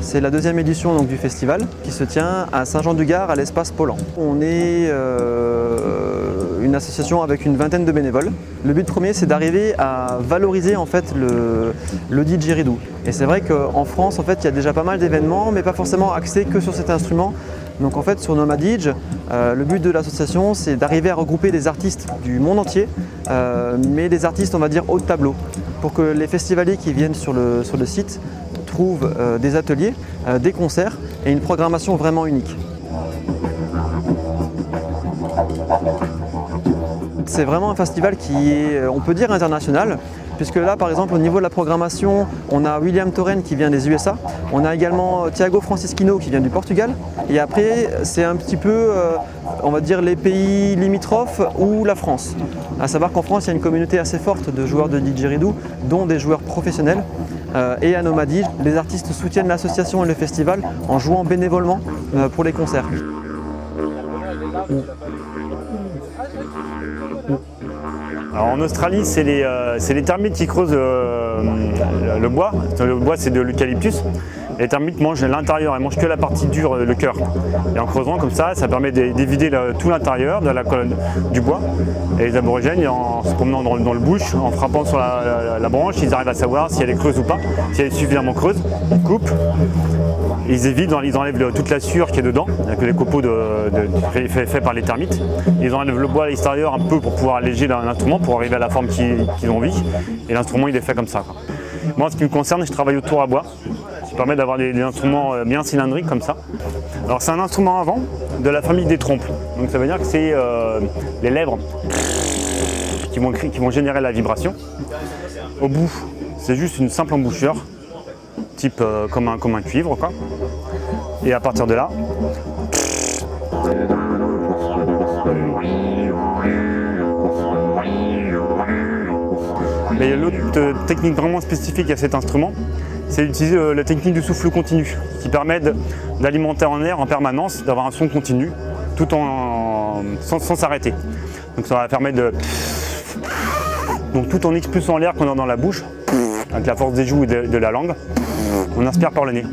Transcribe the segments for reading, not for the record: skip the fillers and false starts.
C'est la deuxième édition donc, du festival qui se tient à Saint-Jean-du-Gard à l'espace Paulan. On est une association avec une vingtaine de bénévoles. Le but premier, c'est d'arriver à valoriser en fait, le didgeridoo. Et c'est vrai qu'en France, en fait, il y a déjà pas mal d'événements, mais pas forcément axés que sur cet instrument. Donc en fait, sur Nomadidge, le but de l'association, c'est d'arriver à regrouper des artistes du monde entier, mais des artistes, on va dire, haut de tableau, pour que les festivaliers qui viennent sur le site trouvent des ateliers, des concerts et une programmation vraiment unique. C'est vraiment un festival qui est, on peut dire, international, puisque là, par exemple, au niveau de la programmation, on a William Torren qui vient des USA, on a également Thiago Francisquinho qui vient du Portugal, et après, c'est un petit peu, on va dire, les pays limitrophes ou la France. À savoir qu'en France, il y a une communauté assez forte de joueurs de didgeridoo, dont des joueurs professionnels. Et à Nomadidge, les artistes soutiennent l'association et le festival en jouant bénévolement pour les concerts. Alors en Australie, c'est les termites qui creusent le bois. Le bois, c'est de l'eucalyptus. Les termites mangent l'intérieur, elles mangent que la partie dure, le cœur. Et en creusant comme ça peut permet d'évider tout l'intérieur de la colonne du bois. Et les aborigènes, en se promenant dans le bush, en frappant sur la branche, ils arrivent à savoir si elle est creuse ou pas. Si elle est suffisamment creuse, ils coupent. Ils évitent, ils enlèvent toute la sueur qui est dedans, avec les copeaux faits par les termites. Ils enlèvent le bois à l'extérieur un peu pour pouvoir alléger l'instrument, pour arriver à la forme qu'ils ont envie. Et l'instrument, il est fait comme ça. Moi, en ce qui me concerne, je travaille au tour à bois. Ça permet d'avoir des instruments bien cylindriques comme ça. Alors c'est un instrument à vent de la famille des trompes. Donc ça veut dire que c'est les lèvres qui vont générer la vibration. Au bout, c'est juste une simple embouchure, type comme un cuivre, quoi. Et à partir de là, mais il y a l'autre technique vraiment spécifique à cet instrument, c'est d'utiliser la technique du souffle continu, qui permet d'alimenter en air en permanence, d'avoir un son continu, tout sans s'arrêter. Donc ça va permettre donc tout en expulsant l'air qu'on a dans la bouche, avec la force des joues et de la langue, on inspire par le nez.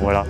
Voilà.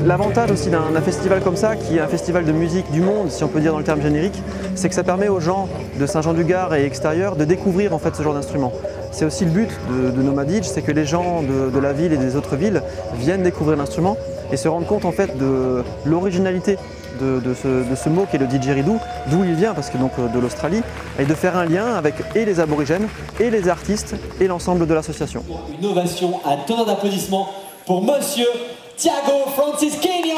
L'avantage aussi d'un festival comme ça, qui est un festival de musique du monde, si on peut dire dans le terme générique, c'est que ça permet aux gens de Saint-Jean-du-Gard et extérieur de découvrir en fait ce genre d'instrument. C'est aussi le but de Nomadidge, c'est que les gens de la ville et des autres villes viennent découvrir l'instrument et se rendent compte en fait de l'originalité de ce mot qui est le didgeridoo, d'où il vient, parce que donc de l'Australie, et de faire un lien avec et les aborigènes, et les artistes, et l'ensemble de l'association. Une ovation, un tonnerre d'applaudissements pour Monsieur Thiago Francisquinho.